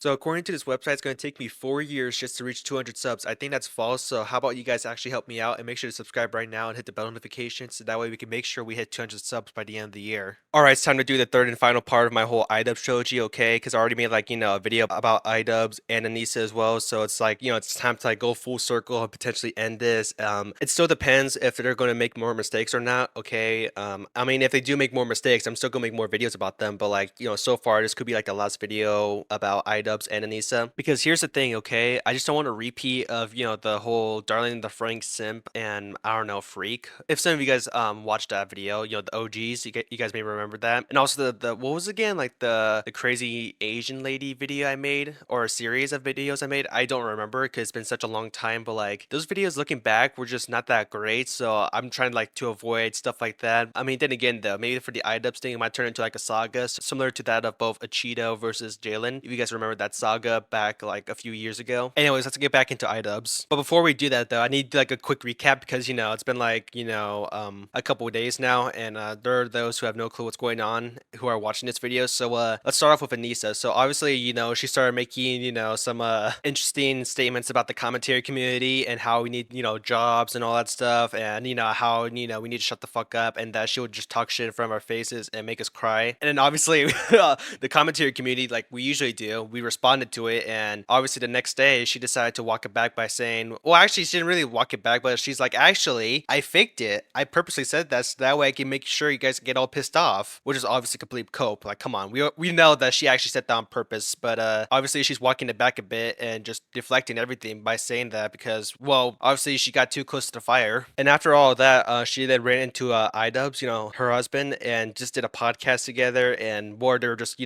So according to this website, it's going to take me 4 years just to reach 200 subs. I think that's false. So how about you guys actually help me out and make sure to subscribe right now and hit the bell notification so that way we can make sure we hit 200 subs by the end of the year. All right, it's time to do the third and final part of my whole iDubbbz trilogy, okay? Because I already made like, a video about iDubbbz and Anisa as well. So it's like, it's time to like go full circle and potentially end this. It still depends if they're going to make more mistakes or not, okay? I mean, if they do make more mistakes, I'm still going to make more videos about them. But like, so far this could be like the last video about iDubbbz and Anisa. Because here's the thing, okay? I just don't want a repeat of, the whole Darling in the Franxx simp and I don't know, freak. If some of you guys watched that video, the OGs, you guys may remember that. And also the what was it again, like the crazy Asian lady video I made or a series of videos I made. I don't remember because it's been such a long time, but like those videos looking back were just not that great. So I'm trying like to avoid stuff like that. I mean, then again though, maybe for the iDubbbz thing, it might turn into like a saga similar to that of both Achito versus Jalen. If you guys remember that saga back like a few years ago. Anyways, let's get back into iDubbbz. But before we do that though, I need like a quick recap because it's been like a couple of days now, and there are those who have no clue what's going on who are watching this video. So let's start off with Anisa. So obviously she started making some interesting statements about the commentary community and how we need jobs and all that stuff, and how we need to shut the fuck up, and that she would just talk shit in front of our faces and make us cry. And then obviously the commentary community, like we usually do, we responded to it, and obviously the next day she decided to walk it back by saying, well, actually she didn't really walk it back, but she's like, actually I faked it. I purposely said that so that way I can make sure you guys get all pissed off, which is obviously complete cope. Like, come on, we know that she actually said that on purpose, but obviously she's walking it back a bit and just deflecting everything by saying that because, well, obviously she got too close to the fire. And after all that, she then ran into iDubbbz, her husband, and just did a podcast together, and more they were just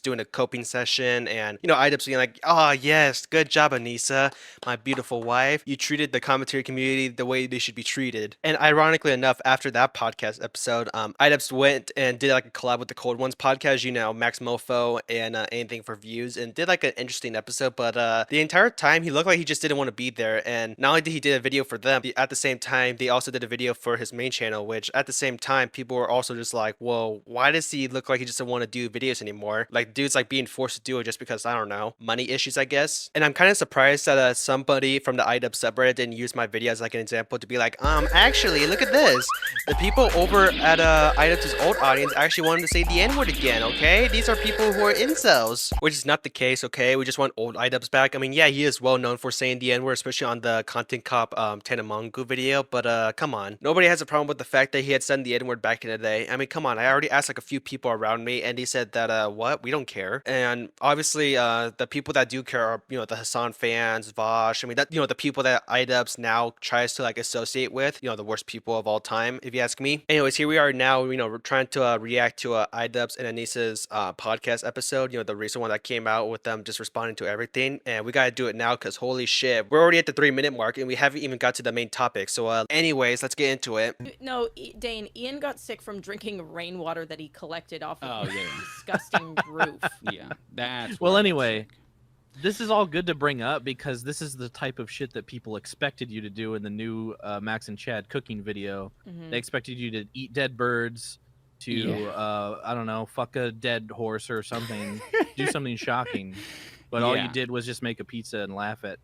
doing a coping session, and iDubbbz being like, oh yes, good job Anisa, my beautiful wife, you treated the commentary community the way they should be treated. And ironically enough, after that podcast episode, iDubbbz went and did like a collab with the Cold Ones podcast, Max Mofo and Anything for Views, and did like an interesting episode. But the entire time he looked like he just didn't want to be there. And not only did he did a video for them, at the same time they also did a video for his main channel, which at the same time people were also just like, whoa, why does he look like he just doesn't want to do videos anymore? Like dude's like being forced to do it just because, I don't know, money issues, I guess. And I'm kind of surprised that somebody from the iDubbbz subreddit didn't use my video as like an example to be like, actually look at this, the people over at iDubbbz's old audience actually wanted to say the N-word again, okay? These are people who are incels, which is not the case, okay? We just want old iDubbbz back. I mean, yeah, he is well known for saying the N-word, especially on the Content Cop Tenamongu video, but come on. Nobody has a problem with the fact that he had said the N-word back in the day. I mean, come on, I already asked like a few people around me, and they said that, what? We don't care. And obviously, the people that do care are, the Hassan fans, Vosh, I mean, that, the people that iDubbbz now tries to like associate with, the worst people of all time, if you ask me. Anyways, here we are now, we're trying to react to iDubbbz and Anisa's podcast episode, the recent one that came out with them just responding to everything, and we gotta do it now because holy shit, we're already at the 3-minute mark and we haven't even got to the main topic. So anyways, let's get into it. No, Dane, Ian got sick from drinking rainwater that he collected off of Oh, yeah. disgusting roof. Yeah, that's Well, where I get anyway, sick. this is all good to bring up because this is the type of shit that people expected you to do in the new Max and Chad cooking video. They expected you to eat dead birds, to Yeah. I don't know, fuck a dead horse or something, do something shocking. But all Yeah. you did was just make a pizza and laugh at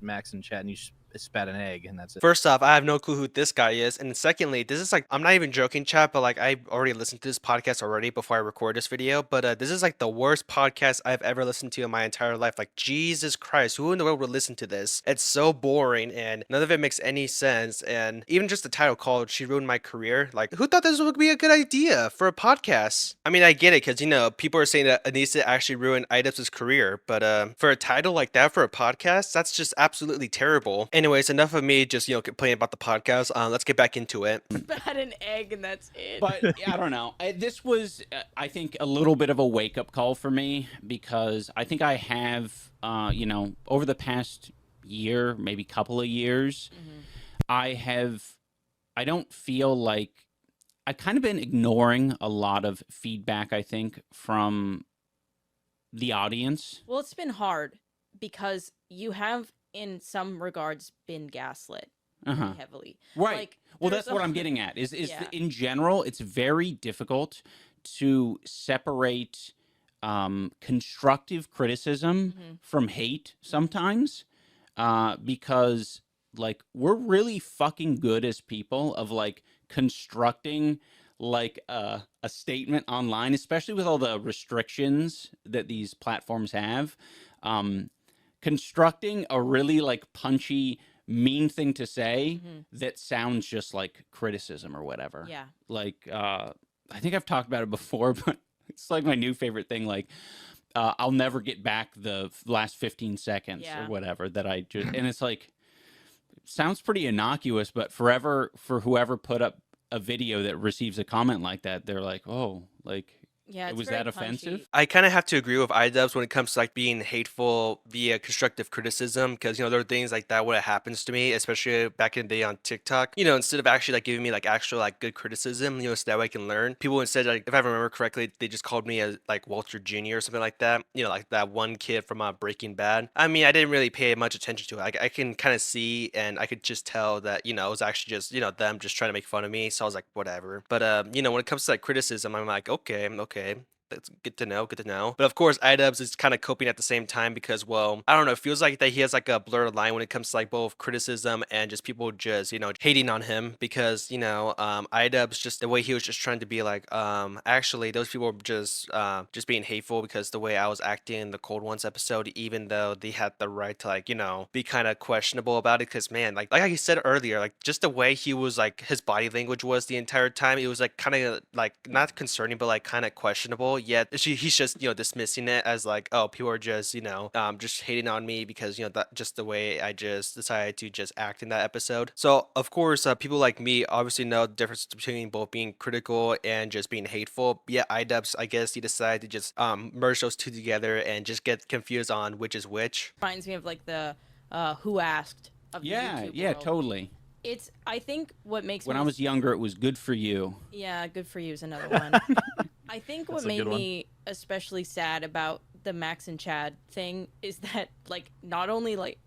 Max and Chad, and you spat an egg, and that's it. First off, I have no clue who this guy is, and secondly, this is like, I'm not even joking, chat, but like I already listened to this podcast already before I record this video, but this is like the worst podcast I've ever listened to in my entire life. Like, Jesus Christ, who in the world would listen to this? It's so boring and none of it makes any sense, and even just the title called She Ruined My Career, like, who thought this would be a good idea for a podcast? I mean, I get it, because people are saying that Anisa actually ruined iDubbbz's career, but for a title like that for a podcast, that's just absolutely terrible. Anyways, enough of me just complaining about the podcast. Let's get back into it. Spat an egg and that's it. But I don't know. This was, I think, a little bit of a wake-up call for me because I think I have, over the past year, maybe couple of years, I don't feel like I've kind of been ignoring a lot of feedback, I think, from the audience. Well, it's been hard because you have, in some regards, been gaslit pretty heavily. Right. Like, Well, there's that's what a- I'm getting at. Is Yeah. in general, it's very difficult to separate constructive criticism from hate sometimes, because like we're really fucking good as people of like constructing like a statement online, especially with all the restrictions that these platforms have. Constructing a really like punchy, mean thing to say that sounds just like criticism or whatever. Yeah. Like, I think I've talked about it before, but it's like my new favorite thing. Like, I'll never get back the last 15 seconds or whatever that I just, and it's like, sounds pretty innocuous, but forever for whoever put up a video that receives a comment like that, they're like, oh, like, Yeah, it's was very that offensive? punchy. I kind of have to agree with iDubbbz when it comes to like being hateful via constructive criticism, because there are things like that when it happens to me, especially back in the day on TikTok. Instead of actually like giving me like actual like good criticism, so that way I can learn. People instead, like if I remember correctly, they just called me as like Walter Jr. or something like that. Like that one kid from Breaking Bad. I mean, I didn't really pay much attention to it. I can kind of see and I could just tell that it was actually just them just trying to make fun of me. So I was like, whatever. But when it comes to like criticism, I'm like, okay. That's good to know. Good to know. But of course, iDubbbz is kind of coping at the same time because, well, I don't know. It feels like that he has like a blurred line when it comes to like both criticism and just people just hating on him because iDubbbz just the way he was just trying to be like actually those people were just being hateful because the way I was acting in the Cold Ones episode, even though they had the right to like be kind of questionable about it because man, like I said earlier, like just the way he was like his body language was the entire time, it was like kind of like not concerning but like kind of questionable. Yet he's just dismissing it as like, oh, people are just just hating on me because that just the way I just decided to just act in that episode. So of course people like me obviously know the difference between both being critical and just being hateful. But yeah, iDubbbz, I guess he decided to just merge those two together and just get confused on which is which. Reminds me of like the Who Asked of the YouTube Yeah, world. totally. It's I think what makes When me I was younger, it was good for you. Yeah, good for you is another one. I think what That's a made good one. me especially sad about the Max and Chad thing is that like not only like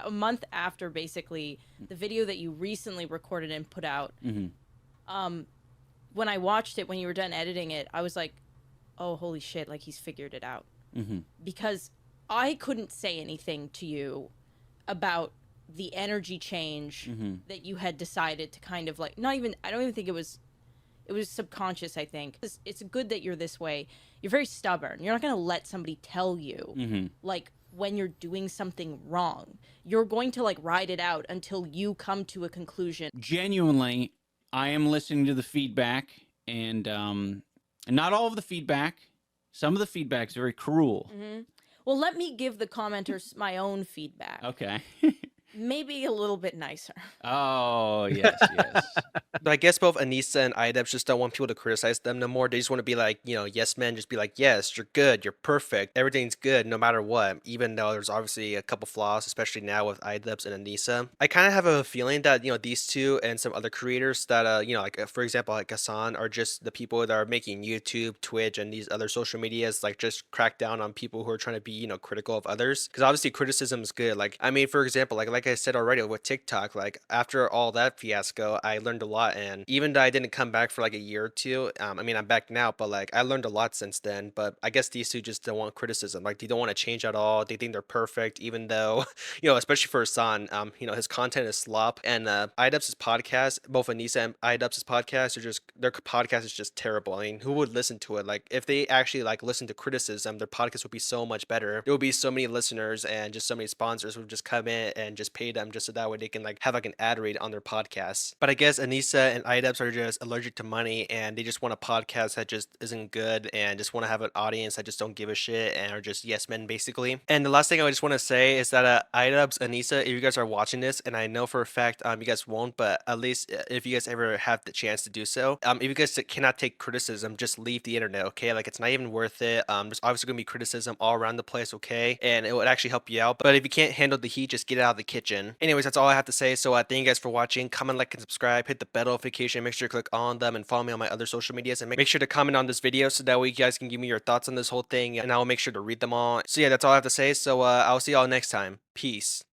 a month after basically the video that you recently recorded and put out, when I watched it when you were done editing it, I was like, oh holy shit, like he's figured it out. Because I couldn't say anything to you about the energy change that you had decided to kind of like I don't even think it was subconscious. I think it's good that you're this way. You're very stubborn. You're not going to let somebody tell you like when you're doing something wrong. You're going to like ride it out until you come to a conclusion. Genuinely, I am listening to the feedback and not all of the feedback. Some of the feedback's very cruel. Well, let me give the commenters my own feedback. Okay. Maybe a little bit nicer. Oh, yes. But I guess both Anisa and iDubbbz just don't want people to criticize them no more. They just want to be like, yes men, just be like, yes, you're good, you're perfect, everything's good no matter what, even though there's obviously a couple flaws, especially now with iDubbbz and Anisa. I kind of have a feeling that, these two and some other creators that, like, for example, like Hassan are just the people that are making YouTube, Twitch, and these other social medias, like, just crack down on people who are trying to be, critical of others. Because obviously criticism is good. Like, I mean, for example, like I said already with TikTok, like, after all that fiasco, I learned a lot. And even though I didn't come back for like a year or two, I mean, I'm back now, but like I learned a lot since then. But I guess these two just don't want criticism. Like they don't want to change at all. They think they're perfect, even though, especially for Hassan, his content is slop. And iDubbbz's podcast, both Anisa and iDubbbz's podcast are just, their podcast is just terrible. I mean, who would listen to it? Like if they actually like listen to criticism, their podcast would be so much better. There would be so many listeners and just so many sponsors would just come in and just pay them just so that way they can like have like an ad read on their podcasts. But I guess Anisa and iDubbbz are just allergic to money and they just want a podcast that just isn't good and just want to have an audience that just don't give a shit and are just yes men basically. And the last thing I just want to say is that iDubbbz, Anisa, if you guys are watching this, and I know for a fact you guys won't, but at least if you guys ever have the chance to do so, if you guys cannot take criticism, just leave the internet, okay? Like it's not even worth it. There's obviously gonna be criticism all around the place, okay? And it would actually help you out. But if you can't handle the heat, just get out of the kitchen. Anyways, that's all I have to say. So thank you guys for watching. Comment, like, and subscribe. Hit the bell notification. Make sure to click on them and follow me on my other social medias. And make sure to comment on this video so that way you guys can give me your thoughts on this whole thing. And I will make sure to read them all. So yeah, that's all I have to say. So I'll see y'all next time. Peace.